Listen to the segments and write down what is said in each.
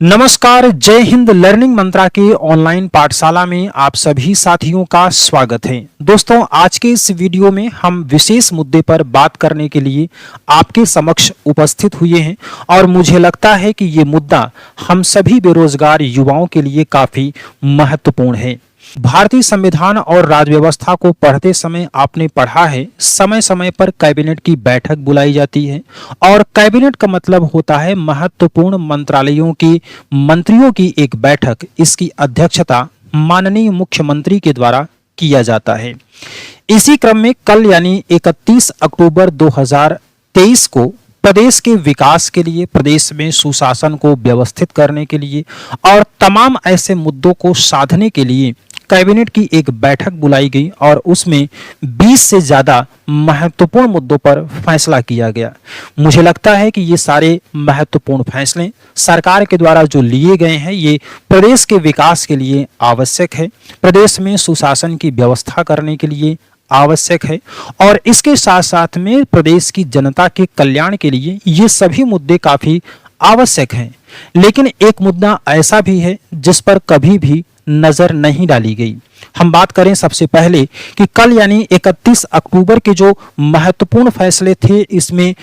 नमस्कार, जय हिंद। लर्निंग मंत्रा के ऑनलाइन पाठशाला में आप सभी साथियों का स्वागत है। दोस्तों, आज के इस वीडियो में हम विशेष मुद्दे पर बात करने के लिए आपके समक्ष उपस्थित हुए हैं और मुझे लगता है कि ये मुद्दा हम सभी बेरोजगार युवाओं के लिए काफी महत्वपूर्ण है। भारतीय संविधान और राज्य व्यवस्था को पढ़ते समय आपने पढ़ा है, समय समय पर कैबिनेट की बैठक बुलाई जाती है और कैबिनेट का मतलब होता है महत्वपूर्ण मंत्रालयों की मंत्रियों की एक बैठक। इसकी अध्यक्षता माननीय मुख्यमंत्री के द्वारा किया जाता है। इसी क्रम में कल यानी 31 अक्टूबर 2023 को प्रदेश के विकास के लिए, प्रदेश में सुशासन को व्यवस्थित करने के लिए और तमाम ऐसे मुद्दों को साधने के लिए कैबिनेट की एक बैठक बुलाई गई और उसमें 20 से ज्यादा महत्वपूर्ण मुद्दों पर फैसला किया गया। मुझे लगता है कि ये सारे महत्वपूर्ण फैसले सरकार के द्वारा जो लिए गए हैं, ये प्रदेश के विकास के लिए आवश्यक है, प्रदेश में सुशासन की व्यवस्था करने के लिए आवश्यक है और इसके साथ साथ में प्रदेश की जनता के कल्याण के लिए ये सभी मुद्दे काफी आवश्यक हैं। लेकिन एक मुद्दा ऐसा भी है जिस पर कभी भी नजर नहीं डाली गई। हम बात करें सबसे पहले कि कल यानी 31 अक्टूबर के जो महत्वपूर्ण फैसले थे, इसमें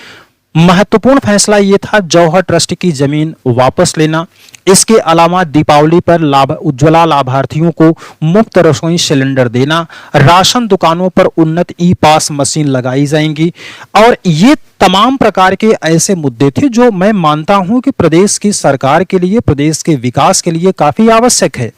महत्वपूर्ण फैसला ये था जौहर ट्रस्ट की जमीन वापस लेना। इसके अलावा दीपावली पर उज्ज्वला लाभार्थियों को मुफ्त रसोई सिलेंडर देना, राशन दुकानों पर उन्नत ई पास मशीन लगाई जाएंगी और ये तमाम प्रकार के ऐसे मुद्दे थे जो मैं मानता हूं कि प्रदेश की सरकार के लिए, प्रदेश के विकास के लिए काफी आवश्यक है।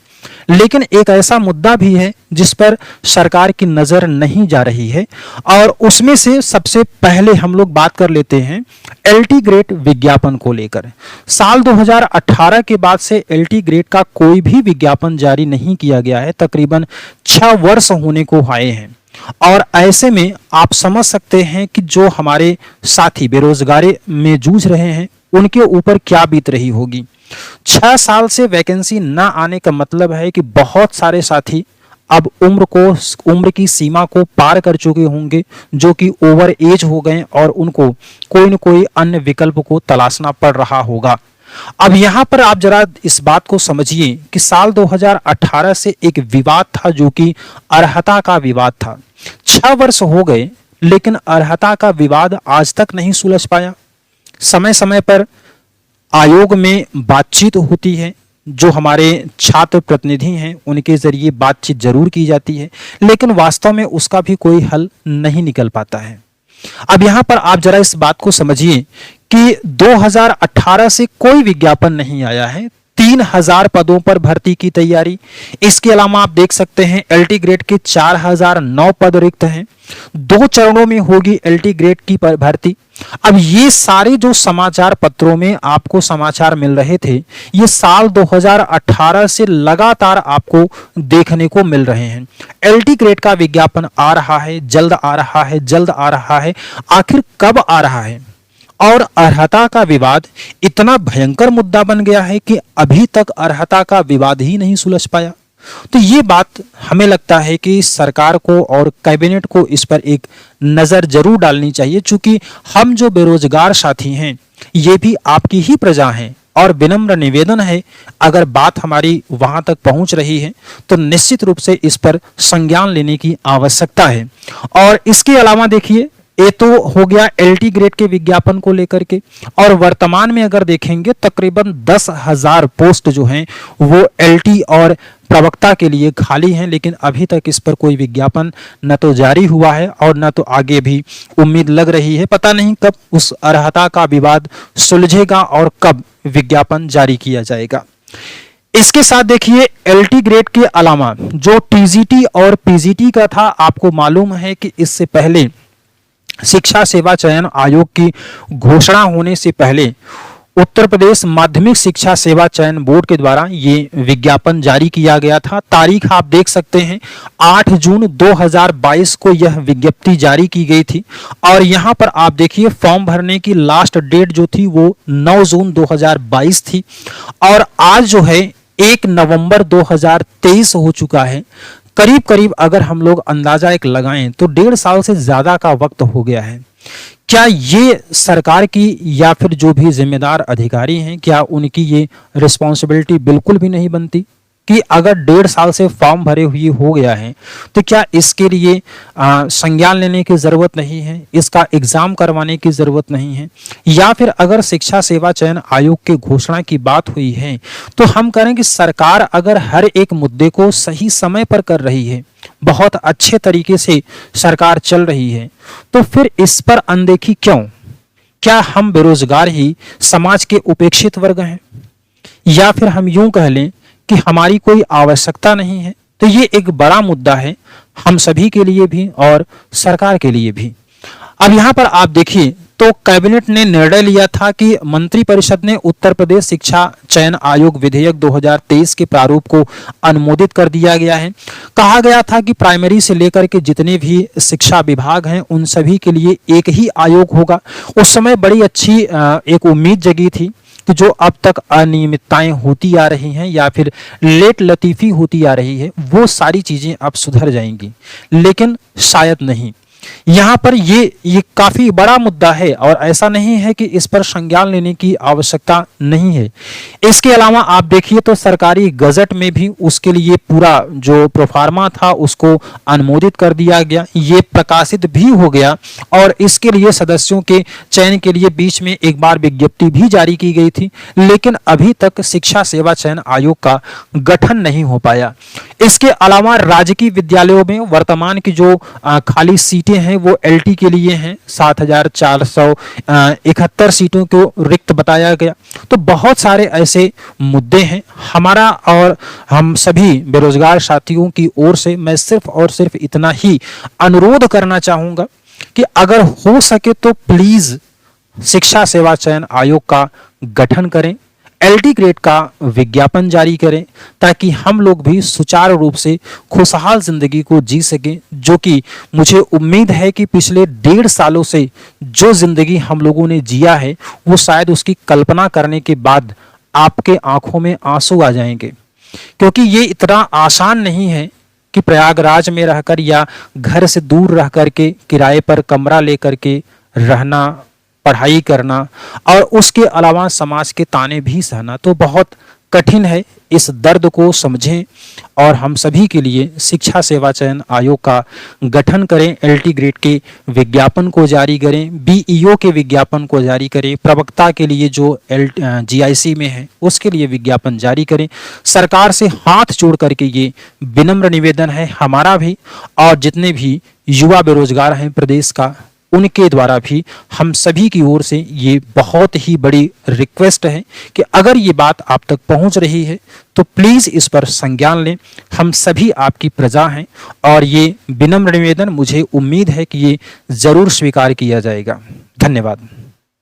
लेकिन एक ऐसा मुद्दा भी है जिस पर सरकार की नजर नहीं जा रही है और उसमें से सबसे पहले हम लोग बात कर लेते हैं एलटी ग्रेड विज्ञापन को लेकर। साल 2018 के बाद से एलटी ग्रेड का कोई भी विज्ञापन जारी नहीं किया गया है। तकरीबन 6 वर्ष होने को आए हैं और ऐसे में आप समझ सकते हैं कि जो हमारे साथी बेरोजगारी में जूझ रहे हैं उनके ऊपर क्या बीत रही होगी। 6 साल से वैकेंसी न आने का मतलब है कि बहुत सारे साथी अब उम्र की सीमा को पार कर चुके होंगे, जो कि ओवर एज हो गए और उनको कोई न कोई अन्य विकल्प को तलाशना पड़ रहा होगा। अब यहाँ पर आप जरा इस बात को समझिए कि साल 2018 से एक विवाद था जो कि अर्हता का विवाद था। 6 वर्ष हो गए लेकिन अर्हता का विवाद आज तक नहीं सुलझ पाया। समय समय पर आयोग में बातचीत होती है, जो हमारे छात्र प्रतिनिधि हैं उनके जरिए बातचीत जरूर की जाती है, लेकिन वास्तव में उसका भी कोई हल नहीं निकल पाता है। अब यहाँ पर आप जरा इस बात को समझिए कि 2018 से कोई विज्ञापन नहीं आया है। 3000 पदों पर भर्ती की तैयारी। इसके अलावा आप देख सकते हैं एलटी ग्रेड के 4009 पद रिक्त हैं। 2 चरणों में होगी एलटी ग्रेड की भर्ती। अब ये सारे जो समाचार पत्रों में आपको समाचार मिल रहे थे, ये साल 2018 से लगातार आपको देखने को मिल रहे हैं। एलटी ग्रेड का विज्ञापन आ रहा है, जल्द आ रहा है, जल्द आ रहा है। आखिर कब आ रहा है? और अर्हता का विवाद इतना भयंकर मुद्दा बन गया है कि अभी तक अर्हता का विवाद ही नहीं सुलझ पाया। तो ये बात हमें लगता है कि सरकार को और कैबिनेट को इस पर एक नजर जरूर डालनी चाहिए, क्योंकि हम जो बेरोजगार साथी हैं ये भी आपकी ही प्रजा हैं और विनम्र निवेदन है, अगर बात हमारी वहां तक पहुंच रही है तो निश्चित रूप से इस पर संज्ञान लेने की आवश्यकता है। और इसके अलावा देखिए, ये तो हो गया एलटी ग्रेड के विज्ञापन को लेकर के, और वर्तमान में अगर देखेंगे तकरीबन 10,000 पोस्ट जो हैं वो एलटी और प्रवक्ता के लिए खाली हैं, लेकिन अभी तक इस पर कोई विज्ञापन न तो जारी हुआ है और न तो आगे भी उम्मीद लग रही है। पता नहीं कब उस अर्हता का विवाद सुलझेगा और कब विज्ञापन जारी किया जाएगा। इसके साथ देखिए, एलटी ग्रेड के अलावा जो टीजीटी और पीजीटी का था, आपको मालूम है कि इससे पहले शिक्षा सेवा चयन आयोग की घोषणा होने से पहले उत्तर प्रदेश माध्यमिक शिक्षा सेवा चयन बोर्ड के द्वारा ये विज्ञापन जारी किया गया था। तारीख आप देख सकते हैं, 8 जून 2022 को यह विज्ञप्ति जारी की गई थी और यहाँ पर आप देखिए फॉर्म भरने की लास्ट डेट जो थी वो 9 जून 2022 थी और आज जो है 1 नवंबर 2023 हो चुका है। करीब करीब अगर हम लोग अंदाजा एक लगाएं तो 1.5 साल से ज्यादा का वक्त हो गया है। क्या ये सरकार की या फिर जो भी जिम्मेदार अधिकारी हैं, क्या उनकी ये रिस्पॉन्सिबिलिटी बिल्कुल भी नहीं बनती कि अगर 1.5 साल से फॉर्म भरे हुए हो गया है तो क्या इसके लिए संज्ञान लेने की ज़रूरत नहीं है, इसका एग्ज़ाम करवाने की ज़रूरत नहीं है? या फिर अगर शिक्षा सेवा चयन आयोग के घोषणा की बात हुई है तो हम करें कि सरकार अगर हर एक मुद्दे को सही समय पर कर रही है, बहुत अच्छे तरीके से सरकार चल रही है, तो फिर इस पर अनदेखी क्यों? क्या हम बेरोजगार ही समाज के उपेक्षित वर्ग हैं, या फिर हम यूं कह लें कि हमारी कोई आवश्यकता नहीं है? तो ये एक बड़ा मुद्दा है हम सभी के लिए भी और सरकार के लिए भी। अब यहाँ पर आप देखिए तो कैबिनेट ने निर्णय लिया था कि मंत्रिपरिषद ने उत्तर प्रदेश शिक्षा चयन आयोग विधेयक 2023 के प्रारूप को अनुमोदित कर दिया गया है। कहा गया था कि प्राइमरी से लेकर के जितने भी शिक्षा विभाग हैं उन सभी के लिए एक ही आयोग होगा। उस समय बड़ी अच्छी एक उम्मीद जगी थी कि जो अब तक अनियमितताएं होती आ रही हैं या फिर लेट लतीफ़ी होती आ रही है वो सारी चीज़ें अब सुधर जाएंगी, लेकिन शायद नहीं। यहाँ पर ये काफी बड़ा मुद्दा है और ऐसा नहीं है कि इस पर संज्ञान लेने की आवश्यकता नहीं है। इसके अलावा आप देखिए तो सरकारी गजट में भी उसके लिए पूरा जो प्रोफार्मा था उसको अनुमोदित कर दिया गया, ये प्रकाशित भी हो गया और इसके लिए सदस्यों के चयन के लिए बीच में एक बार विज्ञप्ति भी जारी की गई थी, लेकिन अभी तक शिक्षा सेवा चयन आयोग का गठन नहीं हो पाया। इसके अलावा राजकीय विद्यालयों में वर्तमान की जो खाली सीटें हैं वो एलटी के लिए हैं, 7,471 सीटों को रिक्त बताया गया। तो बहुत सारे ऐसे मुद्दे हैं। हमारा और हम सभी बेरोजगार साथियों की ओर से मैं सिर्फ और सिर्फ इतना ही अनुरोध करना चाहूंगा कि अगर हो सके तो प्लीज शिक्षा सेवा चयन आयोग का गठन करें, एलटी ग्रेड का विज्ञापन जारी करें ताकि हम लोग भी सुचारू रूप से खुशहाल जिंदगी को जी सकें, जो कि मुझे उम्मीद है कि पिछले 1.5 सालों से जो जिंदगी हम लोगों ने जिया है वो शायद उसकी कल्पना करने के बाद आपके आंखों में आंसू आ जाएंगे, क्योंकि ये इतना आसान नहीं है कि प्रयागराज में रहकर या घर से दूर रह करके किराए पर कमरा लेकर के रहना, पढ़ाई करना और उसके अलावा समाज के ताने भी सहना तो बहुत कठिन है। इस दर्द को समझें और हम सभी के लिए शिक्षा सेवा चयन आयोग का गठन करें, एलटी ग्रेड के विज्ञापन को जारी करें, बीईओ के विज्ञापन को जारी करें, प्रवक्ता के लिए जो जीआईसी में है उसके लिए विज्ञापन जारी करें। सरकार से हाथ जोड़ करके ये विनम्र निवेदन है हमारा भी और जितने भी युवा बेरोजगार हैं प्रदेश का उनके द्वारा भी हम सभी की ओर से ये बहुत ही बड़ी रिक्वेस्ट है कि अगर ये बात आप तक पहुंच रही है तो प्लीज़ इस पर संज्ञान लें। हम सभी आपकी प्रजा हैं और ये विनम्र निवेदन मुझे उम्मीद है कि ये ज़रूर स्वीकार किया जाएगा। धन्यवाद।